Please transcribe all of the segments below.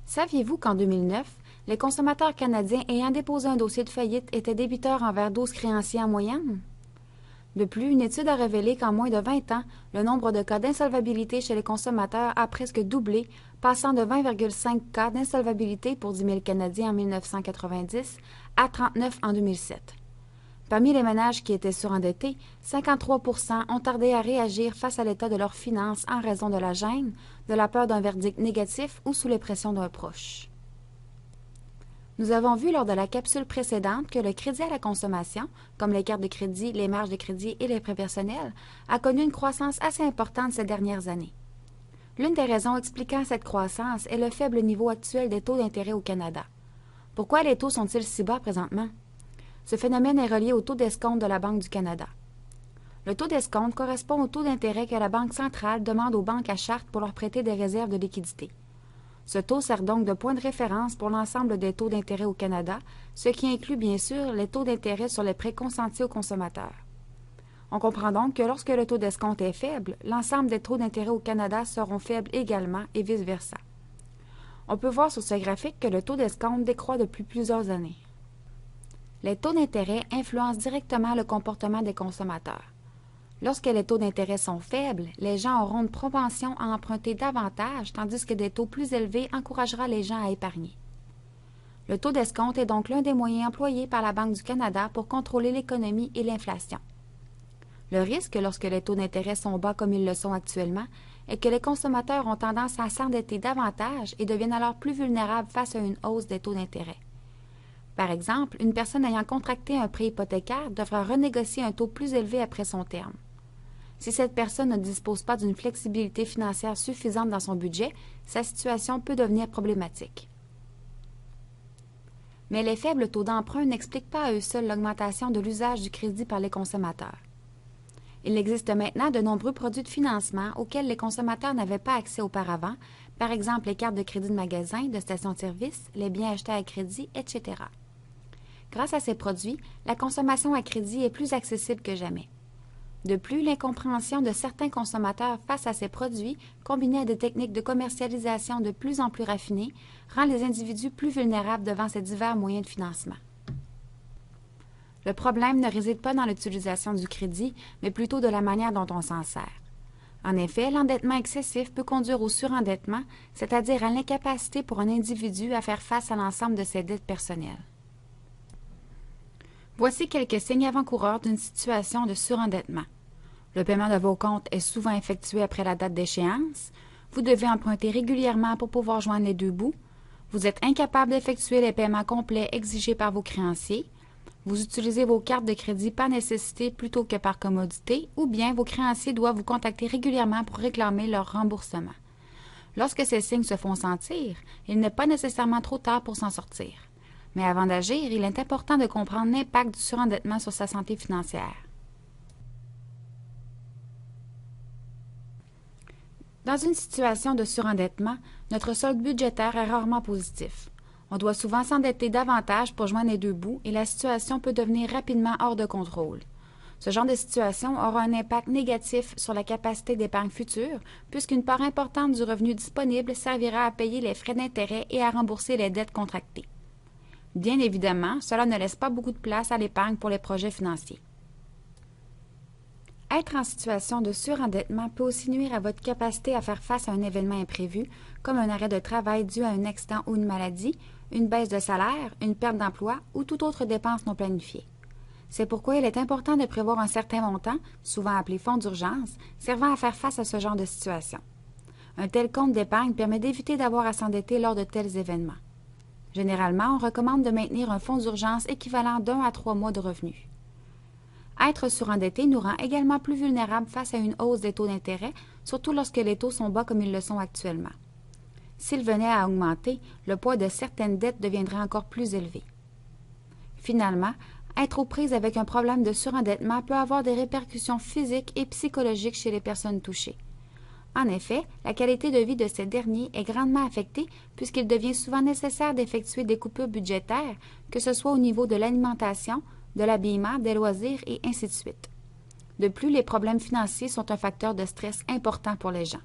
Saviez-vous qu'en 2009, les consommateurs canadiens ayant déposé un dossier de faillite étaient débiteurs envers 12 créanciers en moyenne? De plus, une étude a révélé qu'en moins de 20 ans, le nombre de cas d'insolvabilité chez les consommateurs a presque doublé, passant de 20,5 cas d'insolvabilité pour 10 000 Canadiens en 1990 à 39 en 2007. Parmi les ménages qui étaient surendettés, 53 % ont tardé à réagir face à l'état de leurs finances en raison de la gêne, de la peur d'un verdict négatif ou sous les pressions d'un proche. Nous avons vu lors de la capsule précédente que le crédit à la consommation, comme les cartes de crédit, les marges de crédit et les prêts personnels, a connu une croissance assez importante ces dernières années. L'une des raisons expliquant cette croissance est le faible niveau actuel des taux d'intérêt au Canada. Pourquoi les taux sont-ils si bas présentement? Ce phénomène est relié au taux d'escompte de la Banque du Canada. Le taux d'escompte correspond au taux d'intérêt que la Banque centrale demande aux banques à charte pour leur prêter des réserves de liquidité. Ce taux sert donc de point de référence pour l'ensemble des taux d'intérêt au Canada, ce qui inclut bien sûr les taux d'intérêt sur les prêts consentis aux consommateurs. On comprend donc que lorsque le taux d'escompte est faible, l'ensemble des taux d'intérêt au Canada seront faibles également et vice-versa. On peut voir sur ce graphique que le taux d'escompte décroît depuis plusieurs années. Les taux d'intérêt influencent directement le comportement des consommateurs. Lorsque les taux d'intérêt sont faibles, les gens auront une propension à emprunter davantage, tandis que des taux plus élevés encouragera les gens à épargner. Le taux d'escompte est donc l'un des moyens employés par la Banque du Canada pour contrôler l'économie et l'inflation. Le risque, lorsque les taux d'intérêt sont bas comme ils le sont actuellement, est que les consommateurs ont tendance à s'endetter davantage et deviennent alors plus vulnérables face à une hausse des taux d'intérêt. Par exemple, une personne ayant contracté un prêt hypothécaire devra renégocier un taux plus élevé après son terme. Si cette personne ne dispose pas d'une flexibilité financière suffisante dans son budget, sa situation peut devenir problématique. Mais les faibles taux d'emprunt n'expliquent pas à eux seuls l'augmentation de l'usage du crédit par les consommateurs. Il existe maintenant de nombreux produits de financement auxquels les consommateurs n'avaient pas accès auparavant, par exemple les cartes de crédit de magasin, de stations-service, les biens achetés à crédit, etc. Grâce à ces produits, la consommation à crédit est plus accessible que jamais. De plus, l'incompréhension de certains consommateurs face à ces produits, combinée à des techniques de commercialisation de plus en plus raffinées, rend les individus plus vulnérables devant ces divers moyens de financement. Le problème ne réside pas dans l'utilisation du crédit, mais plutôt de la manière dont on s'en sert. En effet, l'endettement excessif peut conduire au surendettement, c'est-à-dire à l'incapacité pour un individu à faire face à l'ensemble de ses dettes personnelles. Voici quelques signes avant-coureurs d'une situation de surendettement. Le paiement de vos comptes est souvent effectué après la date d'échéance. Vous devez emprunter régulièrement pour pouvoir joindre les deux bouts. Vous êtes incapable d'effectuer les paiements complets exigés par vos créanciers. Vous utilisez vos cartes de crédit par nécessité plutôt que par commodité, ou bien vos créanciers doivent vous contacter régulièrement pour réclamer leur remboursement. Lorsque ces signes se font sentir, il n'est pas nécessairement trop tard pour s'en sortir. Mais avant d'agir, il est important de comprendre l'impact du surendettement sur sa santé financière. Dans une situation de surendettement, notre solde budgétaire est rarement positif. On doit souvent s'endetter davantage pour joindre les deux bouts et la situation peut devenir rapidement hors de contrôle. Ce genre de situation aura un impact négatif sur la capacité d'épargne future, puisqu'une part importante du revenu disponible servira à payer les frais d'intérêt et à rembourser les dettes contractées. Bien évidemment, cela ne laisse pas beaucoup de place à l'épargne pour les projets financiers. Être en situation de surendettement peut aussi nuire à votre capacité à faire face à un événement imprévu, comme un arrêt de travail dû à un accident ou une maladie, une baisse de salaire, une perte d'emploi ou toute autre dépense non planifiée. C'est pourquoi il est important de prévoir un certain montant, souvent appelé fonds d'urgence, servant à faire face à ce genre de situation. Un tel compte d'épargne permet d'éviter d'avoir à s'endetter lors de tels événements. Généralement, on recommande de maintenir un fonds d'urgence équivalent d'1 à 3 mois de revenus. Être surendetté nous rend également plus vulnérables face à une hausse des taux d'intérêt, surtout lorsque les taux sont bas comme ils le sont actuellement. S'ils venaient à augmenter, le poids de certaines dettes deviendrait encore plus élevé. Finalement, être aux prises avec un problème de surendettement peut avoir des répercussions physiques et psychologiques chez les personnes touchées. En effet, la qualité de vie de ces derniers est grandement affectée puisqu'il devient souvent nécessaire d'effectuer des coupures budgétaires, que ce soit au niveau de l'alimentation, de l'habillement, des loisirs et ainsi de suite. De plus, les problèmes financiers sont un facteur de stress important pour les gens.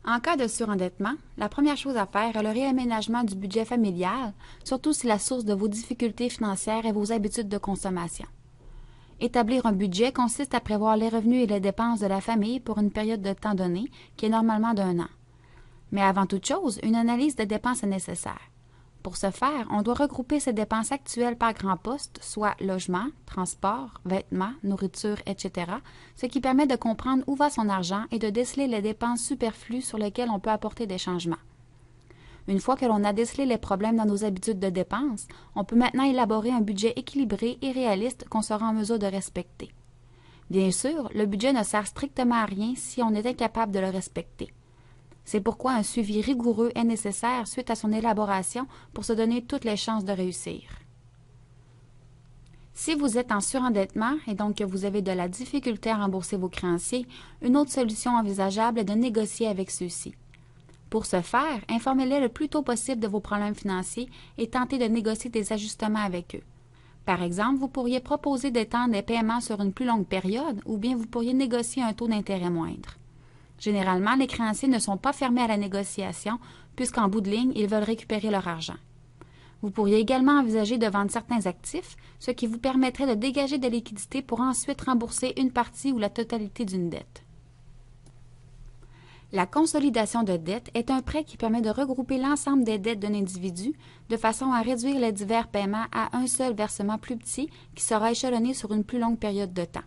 En cas de surendettement, la première chose à faire est le réaménagement du budget familial, surtout si la source de vos difficultés financières est vos habitudes de consommation. Établir un budget consiste à prévoir les revenus et les dépenses de la famille pour une période de temps donnée, qui est normalement d'1 an. Mais avant toute chose, une analyse des dépenses est nécessaire. Pour ce faire, on doit regrouper ces dépenses actuelles par grands postes, soit logement, transport, vêtements, nourriture, etc., ce qui permet de comprendre où va son argent et de déceler les dépenses superflues sur lesquelles on peut apporter des changements. Une fois que l'on a décelé les problèmes dans nos habitudes de dépenses, on peut maintenant élaborer un budget équilibré et réaliste qu'on sera en mesure de respecter. Bien sûr, le budget ne sert strictement à rien si on est incapable de le respecter. C'est pourquoi un suivi rigoureux est nécessaire suite à son élaboration pour se donner toutes les chances de réussir. Si vous êtes en surendettement et donc que vous avez de la difficulté à rembourser vos créanciers, une autre solution envisageable est de négocier avec ceux-ci. Pour ce faire, informez-les le plus tôt possible de vos problèmes financiers et tentez de négocier des ajustements avec eux. Par exemple, vous pourriez proposer d'étendre les paiements sur une plus longue période ou bien vous pourriez négocier un taux d'intérêt moindre. Généralement, les créanciers ne sont pas fermés à la négociation puisqu'en bout de ligne, ils veulent récupérer leur argent. Vous pourriez également envisager de vendre certains actifs, ce qui vous permettrait de dégager de liquidités pour ensuite rembourser une partie ou la totalité d'une dette. La consolidation de dette est un prêt qui permet de regrouper l'ensemble des dettes d'un individu de façon à réduire les divers paiements à un seul versement plus petit qui sera échelonné sur une plus longue période de temps.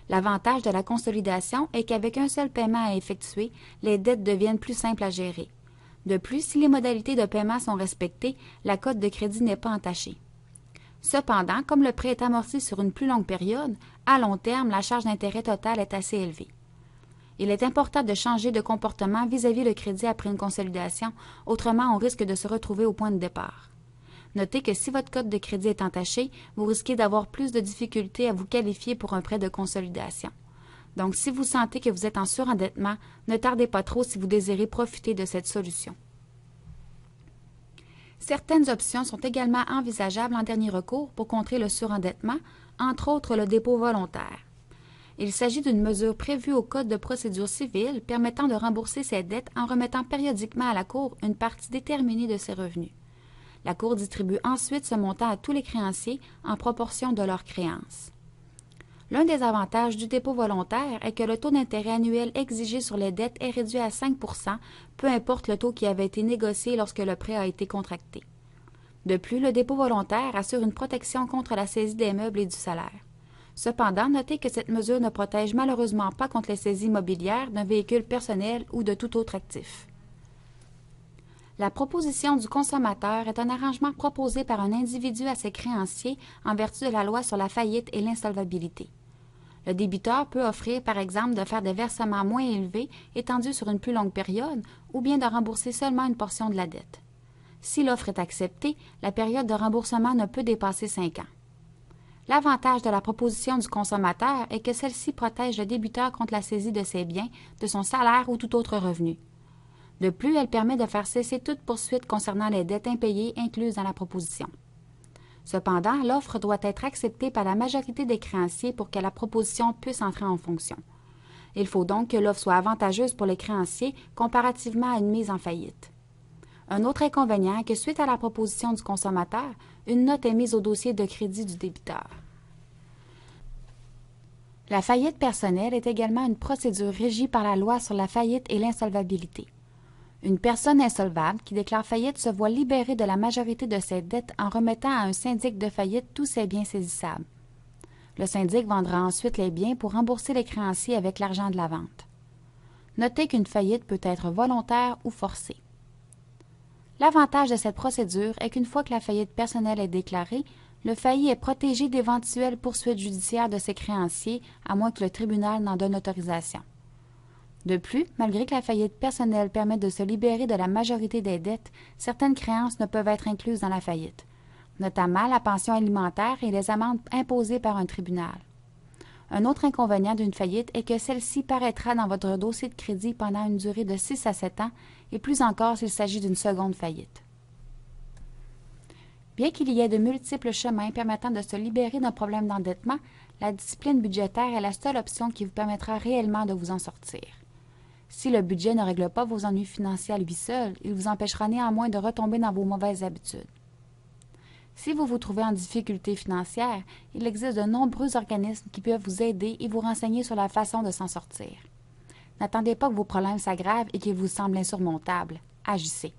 L'avantage de la consolidation est qu'avec un seul paiement à effectuer, les dettes deviennent plus simples à gérer. De plus, si les modalités de paiement sont respectées, la cote de crédit n'est pas entachée. Cependant, comme le prêt est amorti sur une plus longue période, à long terme, la charge d'intérêt totale est assez élevée. Il est important de changer de comportement vis-à-vis le crédit après une consolidation, autrement on risque de se retrouver au point de départ. Notez que si votre cote de crédit est entachée, vous risquez d'avoir plus de difficultés à vous qualifier pour un prêt de consolidation. Donc, si vous sentez que vous êtes en surendettement, ne tardez pas trop si vous désirez profiter de cette solution. Certaines options sont également envisageables en dernier recours pour contrer le surendettement, entre autres le dépôt volontaire. Il s'agit d'une mesure prévue au Code de procédure civile permettant de rembourser ses dettes en remettant périodiquement à la Cour une partie déterminée de ses revenus. La Cour distribue ensuite ce montant à tous les créanciers en proportion de leurs créances. L'un des avantages du dépôt volontaire est que le taux d'intérêt annuel exigé sur les dettes est réduit à 5 %, peu importe le taux qui avait été négocié lorsque le prêt a été contracté. De plus, le dépôt volontaire assure une protection contre la saisie des meubles et du salaire. Cependant, notez que cette mesure ne protège malheureusement pas contre les saisies immobilières d'un véhicule personnel ou de tout autre actif. La proposition du consommateur est un arrangement proposé par un individu à ses créanciers en vertu de la loi sur la faillite et l'insolvabilité. Le débiteur peut offrir, par exemple, de faire des versements moins élevés étendus sur une plus longue période ou bien de rembourser seulement une portion de la dette. Si l'offre est acceptée, la période de remboursement ne peut dépasser 5 ans. L'avantage de la proposition du consommateur est que celle-ci protège le débiteur contre la saisie de ses biens, de son salaire ou tout autre revenu. De plus, elle permet de faire cesser toute poursuite concernant les dettes impayées incluses dans la proposition. Cependant, l'offre doit être acceptée par la majorité des créanciers pour que la proposition puisse entrer en fonction. Il faut donc que l'offre soit avantageuse pour les créanciers comparativement à une mise en faillite. Un autre inconvénient est que suite à la proposition du consommateur, une note est mise au dossier de crédit du débiteur. La faillite personnelle est également une procédure régie par la loi sur la faillite et l'insolvabilité. Une personne insolvable qui déclare faillite se voit libérée de la majorité de ses dettes en remettant à un syndic de faillite tous ses biens saisissables. Le syndic vendra ensuite les biens pour rembourser les créanciers avec l'argent de la vente. Notez qu'une faillite peut être volontaire ou forcée. L'avantage de cette procédure est qu'une fois que la faillite personnelle est déclarée, le failli est protégé d'éventuelles poursuites judiciaires de ses créanciers, à moins que le tribunal n'en donne autorisation. De plus, malgré que la faillite personnelle permet de se libérer de la majorité des dettes, certaines créances ne peuvent être incluses dans la faillite, notamment la pension alimentaire et les amendes imposées par un tribunal. Un autre inconvénient d'une faillite est que celle-ci paraîtra dans votre dossier de crédit pendant une durée de 6 à 7 ans, et plus encore s'il s'agit d'une seconde faillite. Bien qu'il y ait de multiples chemins permettant de se libérer d'un problème d'endettement, la discipline budgétaire est la seule option qui vous permettra réellement de vous en sortir. Si le budget ne règle pas vos ennuis financiers à lui seul, il vous empêchera néanmoins de retomber dans vos mauvaises habitudes. Si vous vous trouvez en difficulté financière, il existe de nombreux organismes qui peuvent vous aider et vous renseigner sur la façon de s'en sortir. N'attendez pas que vos problèmes s'aggravent et qu'ils vous semblent insurmontables. Agissez.